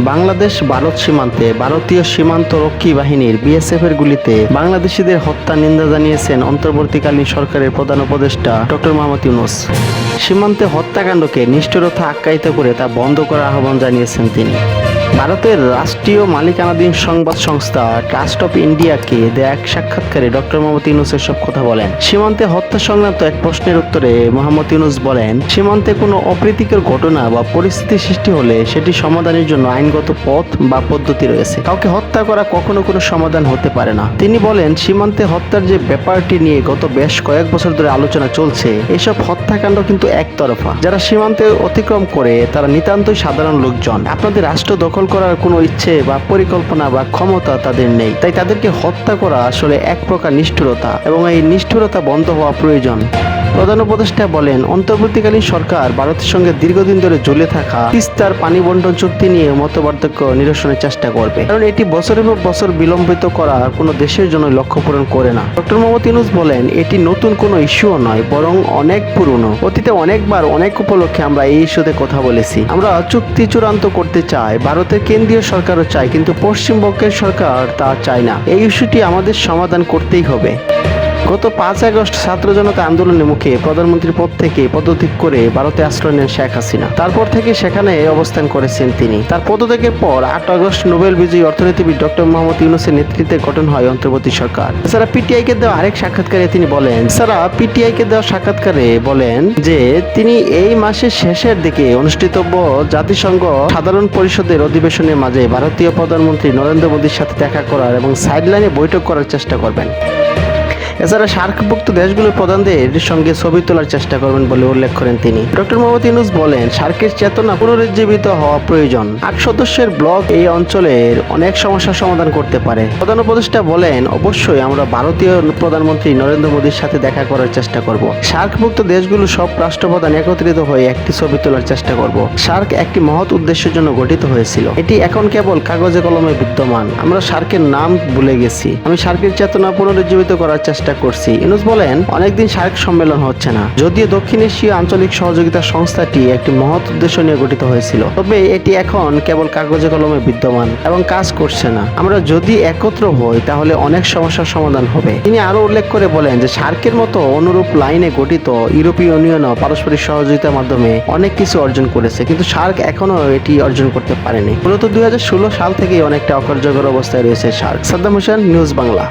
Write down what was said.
বাংলাদেশ ভারত সীমান্তে ভারতীয় সীমান্ত রক্ষী বাহিনীর বিএসএফ এর গুলিতে বাংলাদেশিদের হত্যা নিন্দা জানিয়েছেন অন্তর্বর্তীকালীন সরকারের প্রধান উপদেষ্টা ডক্টর মোহাম্মদ ইউনূস। সীমান্তে হত্যাকাণ্ডকে নিষ্ঠুরতা আখ্যায়িত করে তা বন্ধ করার আহ্বান জানিয়েছেন তিনি। ভারতের রাষ্ট্রীয় মালিকানাধীন সংবাদ সংস্থা ট্রাস্ট অফ ইন্ডিয়াকে দেয়া এক সাক্ষাৎকারে ডক্টর মোহাম্মদ ইউনূস এসব কথা বলেন। সীমান্তে হত্যা সংক্রান্ত এক প্রশ্নের উত্তরে মোহাম্মদ ইউনূস বলেন, সীমান্তে কোনো অপ্রীতিকর ঘটনা বা পরিস্থিতি সৃষ্টি হলে সেটি সমাধানের জন্য আইনগত পথ বা পদ্ধতি রয়েছে। কাউকে হত্যা করা কখনো কোনো সমাধান হতে পারে না। তিনি বলেন, সীমান্তে হত্যার যে ব্যাপারটি নিয়ে গত বেশ কয়েক বছর ধরে আলোচনা চলছে, এসব হত্যাকাণ্ড কিন্তু একতরফা। যারা সীমান্তে অতিক্রম করে তারা নিতান্তই সাধারণ লোকজন। আপনাদের রাষ্ট্র দখল করার কোনো ইচ্ছে বা পরিকল্পনা বা ক্ষমতা তাদের নেই, তাই তাদেরকে হত্যা করা আসলে এক প্রকার নিষ্ঠুরতা এবং এই নিষ্ঠুরতা বন্ধ হওয়া প্রয়োজন। প্রধান উপদেষ্টা বলেন, অন্তর্বর্তীকালীন সরকার ভারতের সঙ্গে দীর্ঘদিন ধরে ঝুলে থাকা তিস্তার পানি বন্টন চুক্তি নিয়ে মতপার্থক্য নিরসনের চেষ্টা করবে, কারণ এটি বছরের পর বছর বিলম্বিত করা কোনো দেশের জন্য লক্ষ্য পূরণ করে না। ডক্টর মোহাম্মদ ইউনূস বলেন, এটি নতুন কোনো ইস্যুও নয়, বরং অনেক পুরনো। অতীতে অনেকবার অনেক উপলক্ষে আমরা এই ইস্যুতে কথা বলেছি। আমরা চুক্তি চূড়ান্ত করতে চাই, ভারতের কেন্দ্রীয় সরকারও চায়, কিন্তু পশ্চিমবঙ্গের সরকার তা চায় না। এই ইস্যুটি আমাদের সমাধান করতেই হবে। গত 5 আগস্ট ছাত্র জনতা আন্দোলনের মুখে প্রধানমন্ত্রীর পদ থেকে পদত্যাগ করে ভারতে আশ্রয় নেন শেখ হাসিনা। তারপর থেকে সেখানে অবস্থান করেছেন তিনি। তার পদত্যাগের পর 8 আগস্ট নোবেল বিজয়ী অর্থনীতিবিদ ডক্টর মোহাম্মদ ইউনূসের নেতৃত্বে গঠন হয় অন্তর্বর্তী সরকার। এছাড়া পিটিআইকে দেওয়া আরেক সাক্ষাৎকারে তিনি বলেন যে তিনি এই মাসের শেষের দিকে অনুষ্ঠিতব্য জাতিসংঘ সাধারণ পরিষদের অধিবেশনের মাঝে ভারতীয় প্রধানমন্ত্রী নরেন্দ্র মোদীর সাথে দেখা করার এবং সাইডলাইনে বৈঠক করার চেষ্টা করবেন। এছাড়া সার্কভুক্ত দেশগুলোর প্রধানদের সঙ্গে ছবি তোলার চেষ্টা করবেন বলে উল্লেখ করেন তিনি। ডক্টর মোহাম্মদ ইউনূস বলেন, সার্কের চেতনা পুনরুজ্জীবিত হওয়া প্রয়োজন। 8 সদস্যের ব্লক এই অঞ্চলের অনেক সমস্যার সমাধান করতে পারে। প্রধান উপদেষ্টা বলেন, অবশ্যই আমরা ভারতীয় প্রধানমন্ত্রী নরেন্দ্র মোদীর সাথে দেখা করার চেষ্টা করব। সার্কভুক্ত দেশগুলোর সব রাষ্ট্রপ্রধান একত্রিত হয়ে একটি ছবি তোলার চেষ্টা করব। সার্ক একটি মহৎ উদ্দেশ্যের জন্য গঠিত হয়েছিল, এটি এখন কেবল কাগজে কলমে বিদ্যমান। আমরা সার্কের নাম ভুলে গেছি। আমি সার্কের চেতনা পুনরুজ্জীবিত করার চেষ্টা করছি। ইউনূস বলেন, অনেকদিন সার্ক সম্মেলন হচ্ছে না। যদিও দক্ষিণ এশীয় আঞ্চলিক সহযোগিতা সংস্থাটি একটি মহৎ উদ্দেশ্য নিয়ে গঠিত হয়েছিল, তবে এটি এখন কেবল কাগজে কলমে বিদ্যমান এবং কাজ করছে না। আমরা যদি একত্র হই তাহলে অনেক সমস্যার সমাধান হবে। তিনি আরো উল্লেখ করে বলেন যে সার্কের মতো অনুরূপ লাইনে গঠিত ইউরোপীয় ইউনিয়নও পারস্পরিক সহযোগিতার মাধ্যমে অনেক কিছু অর্জন করেছে, কিন্তু সার্ক এখনো এটি অর্জন করতে পারেনি। মূলত 2016 সাল থেকেই অনেকটা অকার্যকর অবস্থায় রয়েছে সার্ক। সাদ্দাম হোসেন, নিউজ বাংলা।